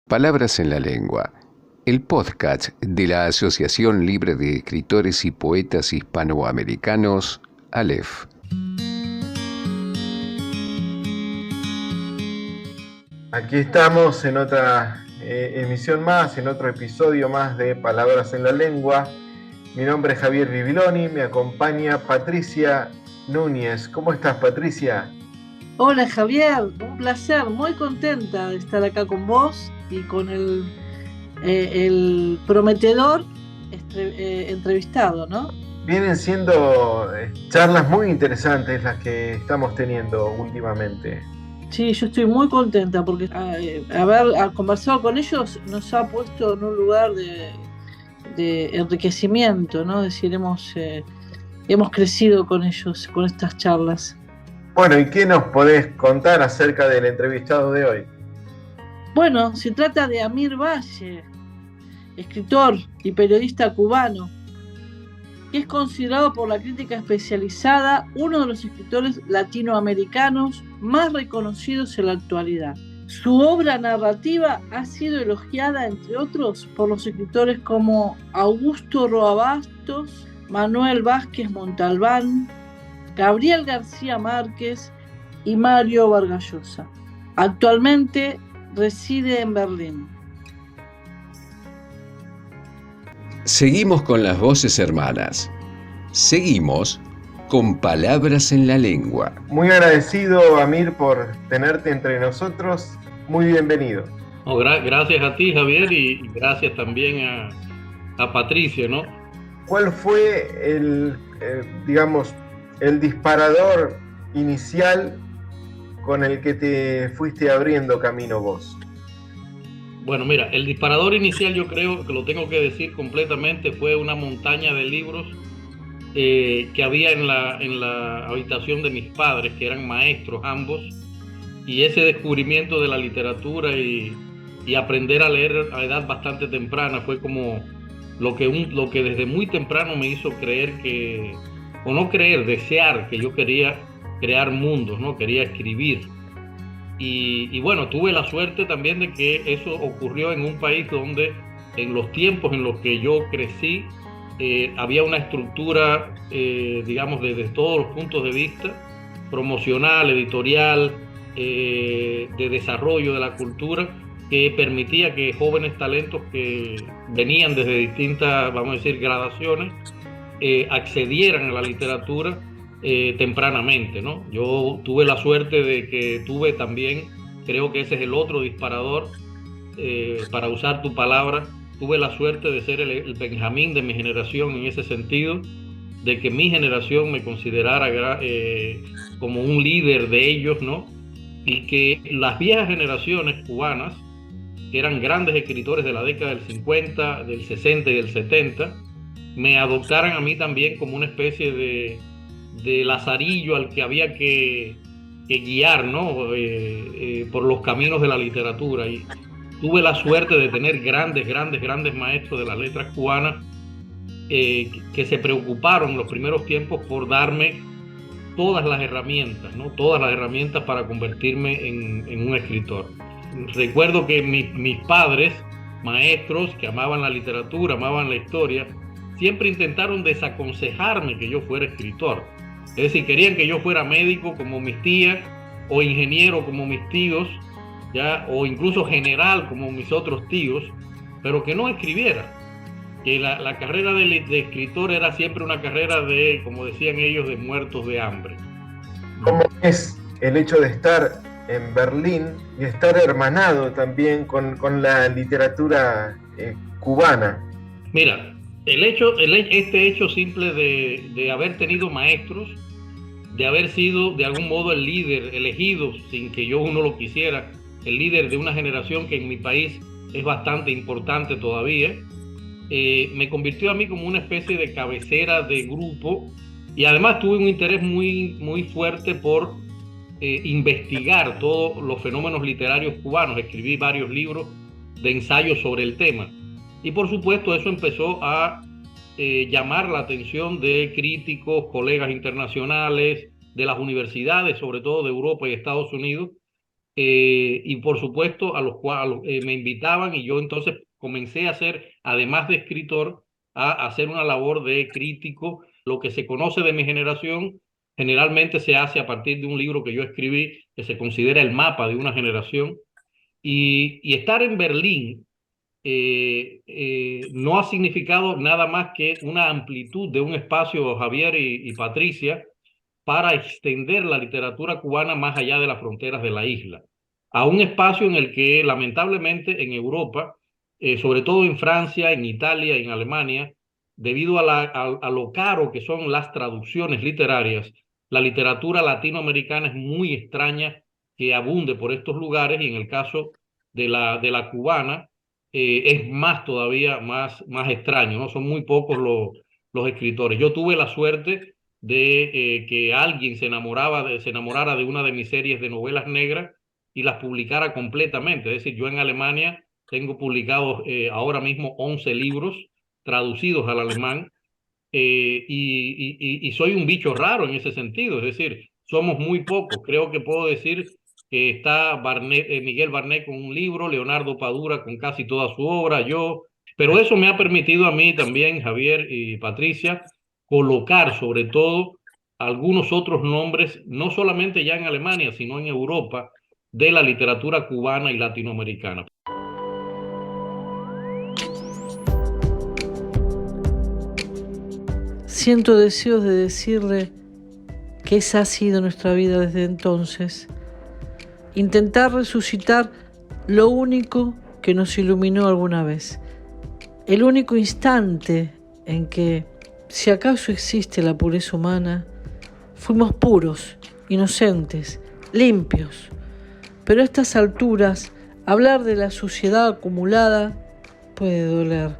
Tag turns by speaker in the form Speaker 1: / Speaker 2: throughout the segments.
Speaker 1: Palabras en la Lengua, el podcast de la Asociación Libre de Escritores y Poetas Hispanoamericanos, ALEF.
Speaker 2: Aquí estamos en otra emisión más, en otro episodio más de Palabras en la Lengua. Mi nombre es Javier Bibiloni, me acompaña Patricia Núñez. ¿Cómo estás, Patricia?
Speaker 3: Hola Javier, un placer, muy contenta de estar acá con vos y con el prometedor entrevistado, ¿no?
Speaker 2: Vienen siendo charlas muy interesantes las que estamos teniendo últimamente.
Speaker 3: Sí, yo estoy muy contenta porque haber conversado con ellos nos ha puesto en un lugar de enriquecimiento, ¿no? Es decir, hemos crecido con ellos, con estas charlas.
Speaker 2: Bueno, ¿y qué nos podés contar acerca del entrevistado de hoy?
Speaker 3: Bueno, se trata de Amir Valle, escritor y periodista cubano, que es considerado por la crítica especializada uno de los escritores latinoamericanos más reconocidos en la actualidad. Su obra narrativa ha sido elogiada, entre otros, por los escritores como Augusto Roa Bastos, Manuel Vázquez Montalbán, Gabriel García Márquez y Mario Vargas Llosa. Actualmente reside en Berlín.
Speaker 1: Seguimos con las voces hermanas. Seguimos con Palabras en la Lengua.
Speaker 2: Muy agradecido, Amir, por tenerte entre nosotros. Muy bienvenido.
Speaker 4: Gracias a ti, Javier, y gracias también a Patricia, ¿no?
Speaker 2: ¿Cuál fue el disparador inicial con el que te fuiste abriendo camino vos?
Speaker 4: Bueno, mira, el disparador inicial, yo creo que lo tengo que decir completamente, fue una montaña de libros que había en la habitación de mis padres, que eran maestros ambos, y ese descubrimiento de la literatura y aprender a leer a edad bastante temprana fue como lo que desde muy temprano me hizo desear que yo quería crear mundos, ¿no? Quería escribir. Y bueno, tuve la suerte también de que eso ocurrió en un país donde en los tiempos en los que yo crecí había una estructura, digamos, desde todos los puntos de vista, promocional, editorial, de desarrollo de la cultura, que permitía que jóvenes talentos que venían desde distintas, vamos a decir, gradaciones, accedieran a la literatura tempranamente, ¿no? Yo tuve la suerte de que tuve también, creo que ese es el otro disparador, para usar tu palabra, tuve la suerte de ser el Benjamín de mi generación en ese sentido, de que mi generación me considerara como un líder de ellos, ¿no? Y que las viejas generaciones cubanas, que eran grandes escritores de la década del 50, del 60 y del 70, me adoptaran a mí también como una especie de lazarillo al que había que guiar, ¿no? Por los caminos de la literatura. Y tuve la suerte de tener grandes maestros de las letras cubanas que se preocuparon en los primeros tiempos por darme todas las herramientas, ¿no? Todas las herramientas para convertirme en un escritor. Recuerdo que mis padres, maestros que amaban la literatura, amaban la historia, siempre intentaron desaconsejarme que yo fuera escritor. Es decir, querían que yo fuera médico como mis tías, o ingeniero como mis tíos, ¿ya? O incluso general como mis otros tíos, pero que no escribiera. Que la carrera de escritor era siempre una carrera de, como decían ellos, de muertos de hambre.
Speaker 2: ¿Cómo es el hecho de estar en Berlín y estar hermanado también con la literatura cubana?
Speaker 4: Mira, este hecho simple de haber tenido maestros, de haber sido de algún modo el líder elegido, sin que uno lo quisiera, el líder de una generación que en mi país es bastante importante todavía, me convirtió a mí como una especie de cabecera de grupo, y además tuve un interés muy fuerte por investigar todos los fenómenos literarios cubanos. Escribí varios libros de ensayos sobre el tema, y por supuesto eso empezó a llamar la atención de críticos, colegas internacionales, de las universidades, sobre todo de Europa y Estados Unidos, y por supuesto a los cuales me invitaban y yo entonces comencé a hacer, además de escritor, a hacer una labor de crítico. Lo que se conoce de mi generación generalmente se hace a partir de un libro que yo escribí que se considera el mapa de una generación. Y estar en Berlín no ha significado nada más que una amplitud de un espacio, Javier y Patricia, para extender la literatura cubana más allá de las fronteras de la isla, a un espacio en el que lamentablemente en Europa, sobre todo en Francia, en Italia, en Alemania, debido a lo caro que son las traducciones literarias, la literatura latinoamericana es muy extraña que abunde por estos lugares y en el caso de la cubana es más todavía más extraño, ¿no? Son muy pocos los escritores. Yo tuve la suerte de que alguien se enamorara de una de mis series de novelas negras y las publicara completamente. Es decir, yo en Alemania tengo publicados ahora mismo 11 libros traducidos al alemán y soy un bicho raro en ese sentido. Es decir, somos muy pocos. Creo que puedo decir que está Miguel Barnet con un libro, Leonardo Padura con casi toda su obra, yo. Pero eso me ha permitido a mí también, Javier y Patricia, colocar sobre todo algunos otros nombres, no solamente ya en Alemania, sino en Europa, de la literatura cubana y latinoamericana.
Speaker 3: Siento deseos de decirle que esa ha sido nuestra vida desde entonces. Intentar resucitar lo único que nos iluminó alguna vez. El único instante en que, si acaso existe la pureza humana, fuimos puros, inocentes, limpios. Pero a estas alturas, hablar de la suciedad acumulada puede doler.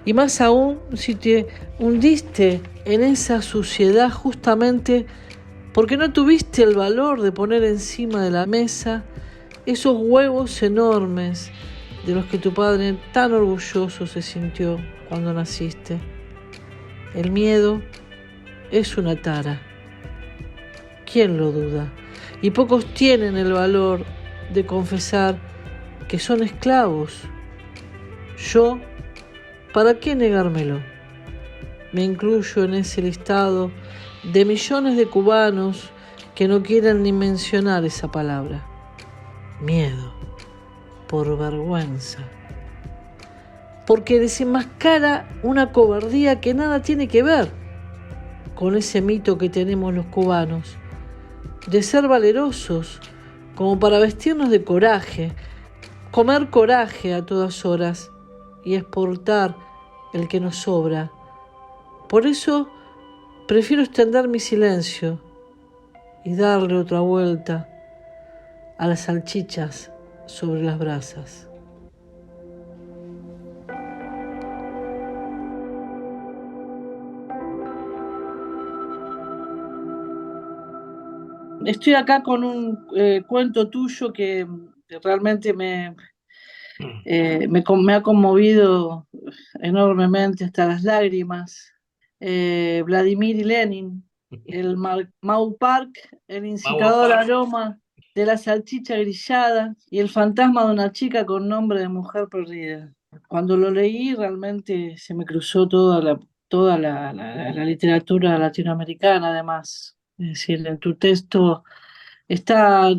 Speaker 3: Y más aún si te hundiste en esa suciedad justamente porque no tuviste el valor de poner encima de la mesa esos huevos enormes de los que tu padre tan orgulloso se sintió cuando naciste. El miedo es una tara. ¿Quién lo duda? Y pocos tienen el valor de confesar que son esclavos. Yo, ¿para qué negármelo? Me incluyo en ese listado de millones de cubanos que no quieren ni mencionar esa palabra. Miedo, por vergüenza. Porque desenmascara una cobardía que nada tiene que ver con ese mito que tenemos los cubanos, de ser valerosos, como para vestirnos de coraje, comer coraje a todas horas y exportar el que nos sobra. Por eso prefiero extender mi silencio y darle otra vuelta a las salchichas sobre las brasas. Estoy acá con un cuento tuyo que realmente me ha conmovido enormemente hasta las lágrimas. Vladimir y Lenin, el Mau Park, el incitador aroma de la salchicha grillada y el fantasma de una chica con nombre de mujer perdida. Cuando lo leí realmente se me cruzó toda la literatura latinoamericana además. Es decir, en tu texto está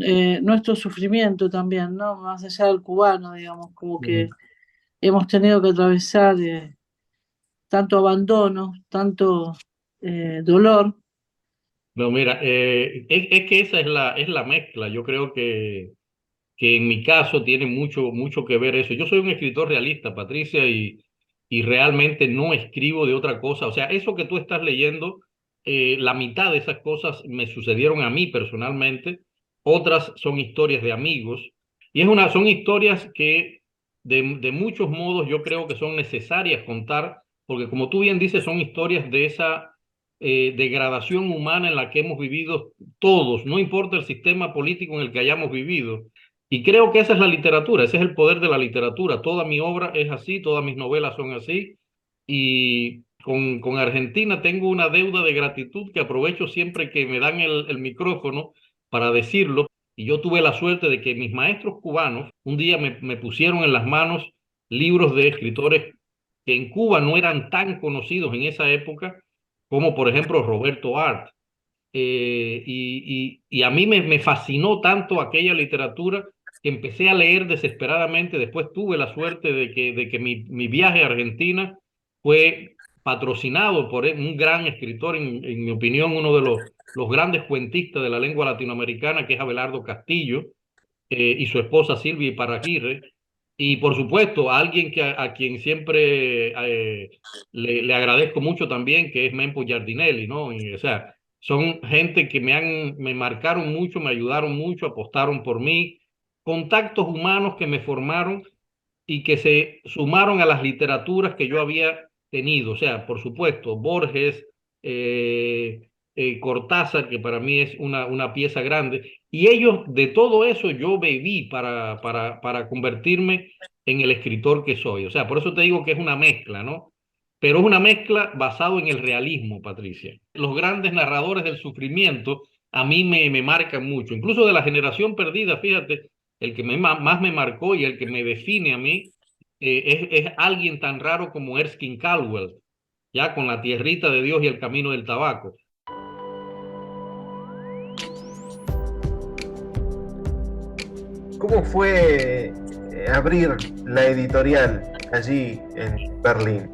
Speaker 3: nuestro sufrimiento también, ¿no? Más allá del cubano, digamos, como que hemos tenido que atravesar tanto abandono, tanto dolor.
Speaker 4: No, mira, es que esa es la mezcla. Yo creo que en mi caso tiene mucho que ver eso. Yo soy un escritor realista, Patricia, y realmente no escribo de otra cosa. O sea, eso que tú estás leyendo, la mitad de esas cosas me sucedieron a mí personalmente, otras son historias de amigos, y son historias que de muchos modos yo creo que son necesarias contar, porque como tú bien dices, son historias de esa degradación humana en la que hemos vivido todos, no importa el sistema político en el que hayamos vivido. Y creo que esa es la literatura, ese es el poder de la literatura. Toda mi obra es así, todas mis novelas son así. Y con Argentina tengo una deuda de gratitud que aprovecho siempre que me dan el micrófono para decirlo. Y yo tuve la suerte de que mis maestros cubanos un día me pusieron en las manos libros de escritores que en Cuba no eran tan conocidos en esa época, como por ejemplo Roberto Art. Y a mí me fascinó tanto aquella literatura que empecé a leer desesperadamente. Después tuve la suerte de que mi viaje a Argentina fue patrocinado por un gran escritor, en mi opinión, uno de los grandes cuentistas de la lengua latinoamericana, que es Abelardo Castillo, y su esposa Silvia Iparraguirre. Y por supuesto, alguien a quien siempre le agradezco mucho también, que es Mempo Giardinelli, ¿no? O sea, son gente que me marcaron mucho, me ayudaron mucho, apostaron por mí, contactos humanos que me formaron y que se sumaron a las literaturas que yo había tenido. O sea, por supuesto, Borges, Cortázar, que para mí es una pieza grande. Y ellos, de todo eso, yo bebí para convertirme en el escritor que soy. O sea, por eso te digo que es una mezcla, ¿no? Pero es una mezcla basado en el realismo, Patricia. Los grandes narradores del sufrimiento a mí me marcan mucho. Incluso de la generación perdida, fíjate, el que más me marcó y el que me define a mí es alguien tan raro como Erskine Caldwell, ya con La tierrita de Dios y El camino del tabaco.
Speaker 2: ¿Cómo fue abrir la editorial allí en Berlín?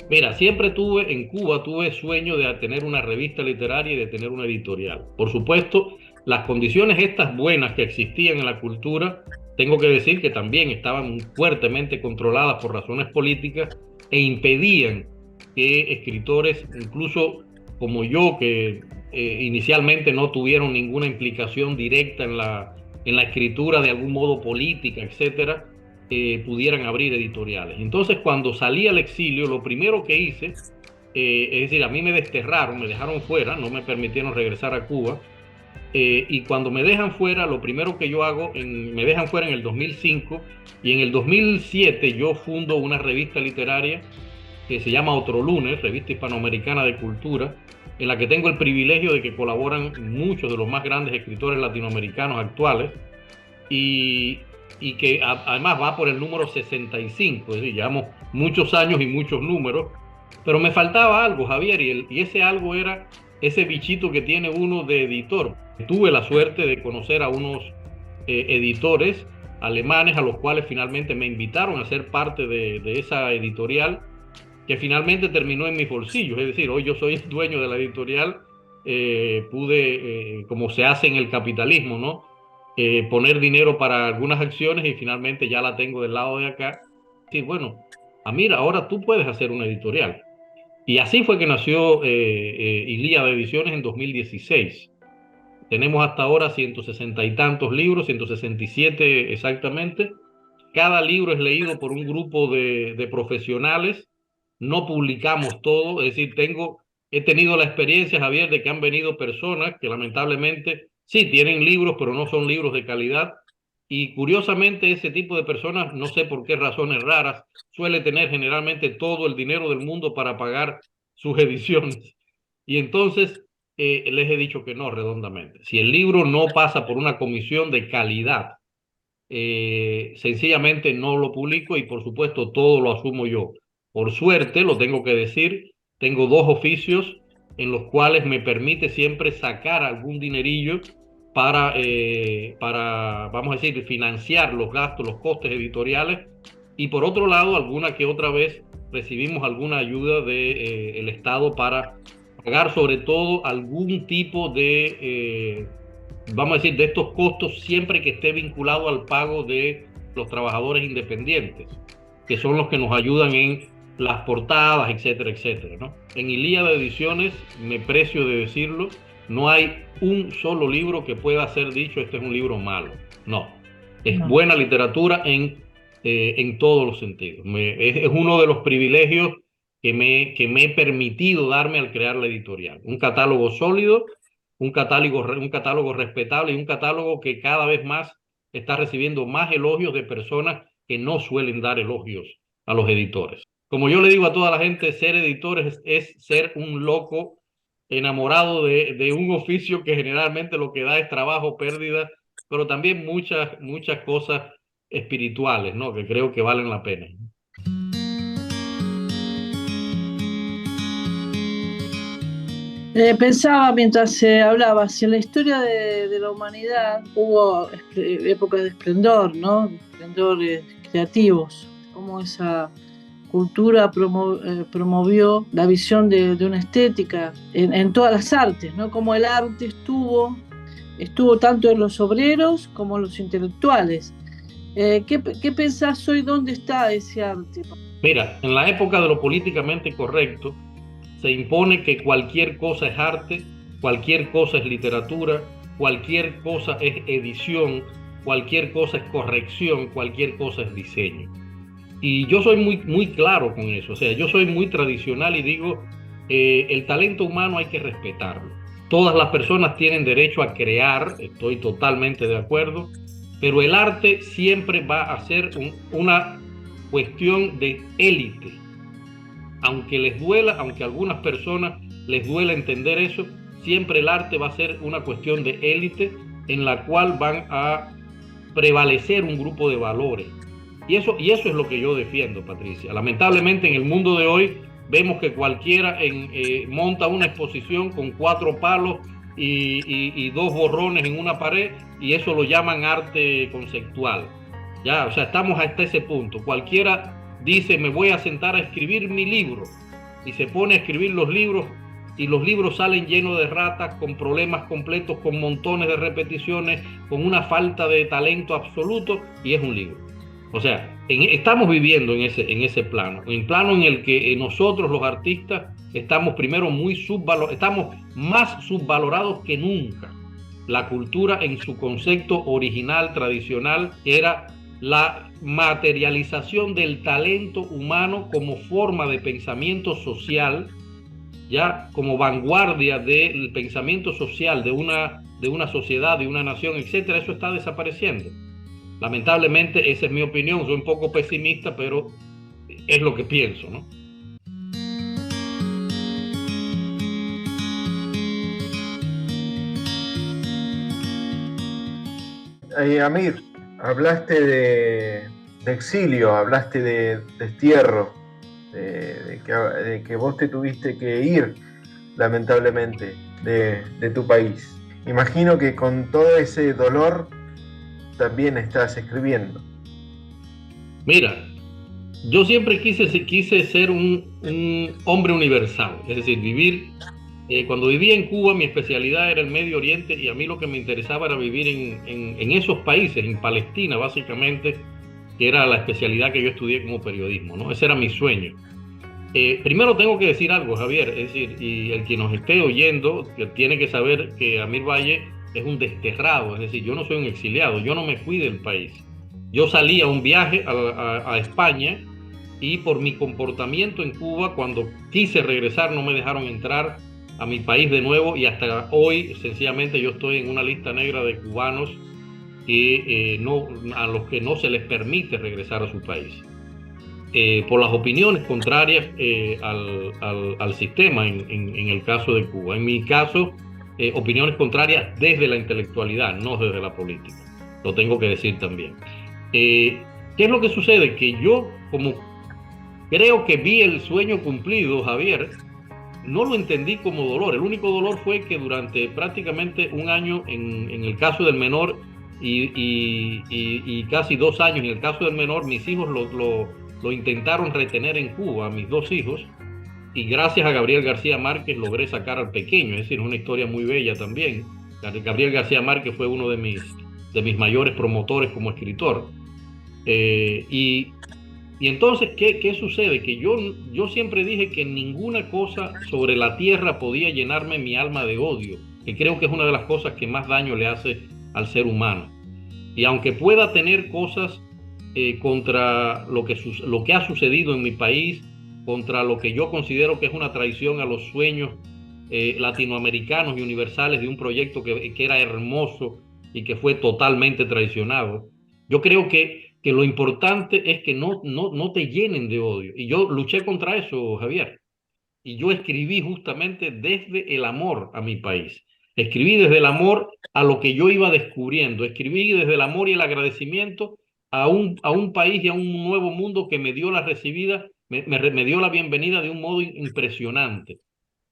Speaker 4: Mira, siempre tuve sueño de tener una revista literaria y de tener una editorial. Por supuesto, las condiciones estas buenas que existían en la cultura, tengo que decir que también estaban fuertemente controladas por razones políticas e impedían que escritores, incluso como yo, que inicialmente no tuvieron ninguna implicación directa en la escritura de algún modo política, etcétera, pudieran abrir editoriales. Entonces, cuando salí al exilio, lo primero que hice, es decir, a mí me desterraron, me dejaron fuera, no me permitieron regresar a Cuba, y cuando me dejan fuera, lo primero que yo hago, me dejan fuera en el 2005, y en el 2007 yo fundo una revista literaria que se llama Otro Lunes, Revista Hispanoamericana de Cultura, en la que tengo el privilegio de que colaboran muchos de los más grandes escritores latinoamericanos actuales, y, y que además va por el número 65, es decir, llevamos muchos años y muchos números, pero me faltaba algo, Javier, y ese algo era ese bichito que tiene uno de editor. Tuve la suerte de conocer a unos editores alemanes a los cuales finalmente me invitaron a ser parte de esa editorial, que finalmente terminó en mis bolsillos. Es decir, hoy yo soy el dueño de la editorial, pude, como se hace en el capitalismo, ¿no? Poner dinero para algunas acciones y finalmente ya la tengo del lado de acá. Sí, bueno, mira, ahora tú puedes hacer una editorial. Y así fue que nació Ilíada Ediciones en 2016. Tenemos hasta ahora 160 y tantos libros, 167 exactamente. Cada libro es leído por un grupo de profesionales. No publicamos todo, es decir, he tenido la experiencia, Javier, de que han venido personas que lamentablemente sí tienen libros, pero no son libros de calidad. Y curiosamente ese tipo de personas, no sé por qué razones raras, suele tener generalmente todo el dinero del mundo para pagar sus ediciones. Y entonces les he dicho que no redondamente. Si el libro no pasa por una comisión de calidad, sencillamente no lo publico y por supuesto todo lo asumo yo. Por suerte, lo tengo que decir, tengo dos oficios en los cuales me permite siempre sacar algún dinerillo para, vamos a decir, financiar los gastos, los costes editoriales, y por otro lado, alguna que otra vez recibimos alguna ayuda del Estado para pagar sobre todo algún tipo de, vamos a decir, de estos costos, siempre que esté vinculado al pago de los trabajadores independientes, que son los que nos ayudan en las portadas, etcétera, etcétera, ¿no? En Ilíada Ediciones, me precio de decirlo, no hay un solo libro que pueda ser dicho, este es un libro malo. No, es buena literatura en todos los sentidos. Es uno de los privilegios que me he permitido darme al crear la editorial. Un catálogo sólido, un catálogo respetable y un catálogo que cada vez más está recibiendo más elogios de personas que no suelen dar elogios a los editores. Como yo le digo a toda la gente, ser editor es ser un loco enamorado de un oficio que generalmente lo que da es trabajo, pérdida, pero también muchas cosas espirituales, ¿no? Que creo que valen la pena.
Speaker 3: Pensaba mientras se hablaba, si en la historia de la humanidad hubo épocas de esplendor, ¿no? De esplendores creativos, cómo esa cultura promovió la visión de una estética en todas las artes, ¿no? Como el arte estuvo tanto en los obreros como en los intelectuales. ¿Qué pensás hoy? ¿Dónde está ese arte?
Speaker 4: Mira, en la época de lo políticamente correcto, se impone que cualquier cosa es arte, cualquier cosa es literatura, cualquier cosa es edición, cualquier cosa es corrección, cualquier cosa es diseño. Y yo soy muy claro con eso, o sea, yo soy muy tradicional y digo, el talento humano hay que respetarlo. Todas las personas tienen derecho a crear, estoy totalmente de acuerdo, pero el arte siempre va a ser una cuestión de élite. Aunque les duela, aunque a algunas personas les duela entender eso, siempre el arte va a ser una cuestión de élite en la cual van a prevalecer un grupo de valores. Y eso es lo que yo defiendo, Patricia. Lamentablemente en el mundo de hoy vemos que cualquiera monta una exposición con 4 palos y 2 borrones en una pared y eso lo llaman arte conceptual. Ya, o sea, estamos hasta ese punto. Cualquiera dice, me voy a sentar a escribir mi libro y se pone a escribir los libros y los libros salen llenos de ratas, con problemas completos, con montones de repeticiones, con una falta de talento absoluto y es un libro. O sea, estamos viviendo en ese plano, en plano en el que nosotros los artistas estamos primero estamos más subvalorados que nunca. La cultura en su concepto original, tradicional, era la materialización del talento humano como forma de pensamiento social, ya como vanguardia del pensamiento social de una sociedad, de una nación, etcétera. Eso está desapareciendo. Lamentablemente, esa es mi opinión. Soy un poco pesimista, pero es lo que pienso, ¿no?
Speaker 2: Amir, hablaste de exilio, hablaste de destierro, de que vos te tuviste que ir, lamentablemente, de tu país. Imagino que con todo ese dolor también estás escribiendo.
Speaker 4: Mira, yo siempre quise ser un hombre universal, es decir, vivir. Cuando vivía en Cuba, mi especialidad era el Medio Oriente y a mí lo que me interesaba era vivir en esos países, en Palestina básicamente, que era la especialidad que yo estudié como periodismo, ¿no? Ese era mi sueño. Primero tengo que decir algo, Javier, es decir, y el que nos esté oyendo que tiene que saber que Amir Valle es un desterrado, es decir, yo no soy un exiliado, yo no me fui del país. Yo salí a un viaje a España y por mi comportamiento en Cuba, cuando quise regresar no me dejaron entrar a mi país de nuevo y hasta hoy sencillamente yo estoy en una lista negra de cubanos que a los que no se les permite regresar a su país por las opiniones contrarias al sistema en el caso de Cuba. En mi caso, opiniones contrarias desde la intelectualidad, no desde la política. Lo tengo que decir también. ¿Qué es lo que sucede? Que yo, como creo que vi el sueño cumplido, Javier, no lo entendí como dolor. El único dolor fue que durante prácticamente un año en el caso del menor y casi 2 años en el caso del menor, mis hijos lo intentaron retener en Cuba, mis 2 hijos, y gracias a Gabriel García Márquez logré sacar al pequeño. Es decir, una historia muy bella también. Gabriel García Márquez fue uno de mis mayores promotores como escritor. Y entonces, ¿qué sucede? Que yo siempre dije que ninguna cosa sobre la tierra podía llenarme mi alma de odio, que creo que es una de las cosas que más daño le hace al ser humano. Y aunque pueda tener cosas contra lo que ha sucedido en mi país, contra lo que yo considero que es una traición a los sueños latinoamericanos y universales de un proyecto que era hermoso y que fue totalmente traicionado, yo creo que lo importante es que no te llenen de odio. Y yo luché contra eso, Javier. y yo escribí justamente desde el amor a mi país. Escribí desde el amor a lo que yo iba descubriendo. Escribí desde el amor y el agradecimiento a un país y a un nuevo mundo que me dio la recibida, me dio la bienvenida de un modo impresionante,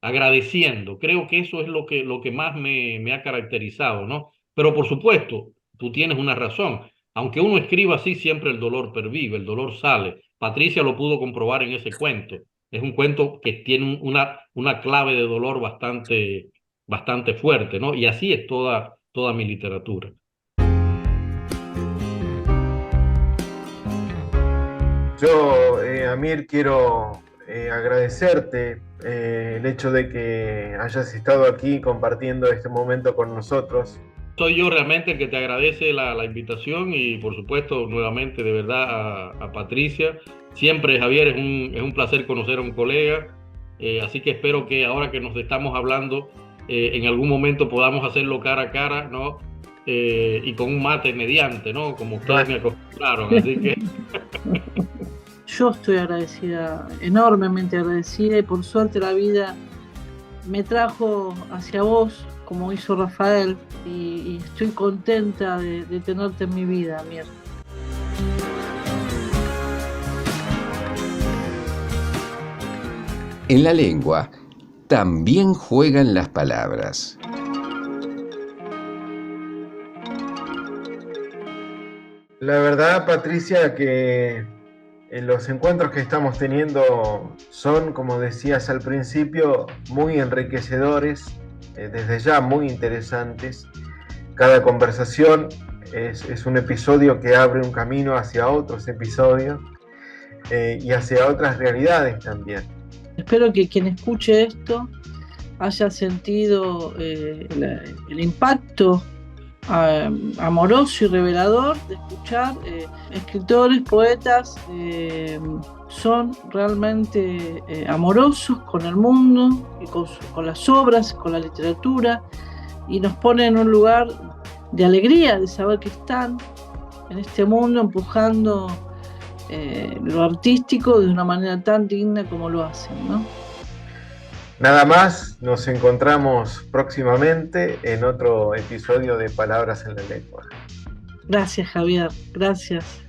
Speaker 4: agradeciendo. Creo que eso es lo que más me ha caracterizado, ¿no? Pero por supuesto, tú tienes una razón. Aunque uno escriba así, siempre el dolor pervive, el dolor sale. Patricia lo pudo comprobar en ese cuento. Es un cuento que tiene una clave de dolor bastante fuerte, ¿no? Y así es toda mi literatura.
Speaker 2: Yo, Amir, quiero agradecerte el hecho de que hayas estado aquí compartiendo este momento con nosotros.
Speaker 4: Soy yo realmente el que te agradece la invitación y por supuesto nuevamente de verdad a Patricia. Siempre, Javier, es un placer conocer a un colega, así que espero que ahora que nos estamos hablando en algún momento podamos hacerlo cara a cara, ¿no? Y con un mate mediante, ¿no? Como ustedes me acostumbraron, así que...
Speaker 3: Yo estoy agradecida, enormemente agradecida, y por suerte la vida me trajo hacia vos, como hizo Rafael, y estoy contenta de tenerte en mi vida, Amir.
Speaker 1: En la lengua también juegan las palabras.
Speaker 2: La verdad, Patricia, que los encuentros que estamos teniendo son, como decías al principio, muy enriquecedores, desde ya muy interesantes. Cada conversación es un episodio que abre un camino hacia otros episodios y hacia otras realidades también.
Speaker 3: Espero que quien escuche esto haya sentido el impacto amoroso y revelador de escuchar escritores, poetas, son realmente amorosos con el mundo y con las obras, con la literatura, y nos ponen en un lugar de alegría de saber que están en este mundo empujando lo artístico de una manera tan digna como lo hacen, ¿no?
Speaker 2: Nada más, nos encontramos próximamente en otro episodio de Palabras en la Lengua.
Speaker 3: Gracias, Javier, gracias.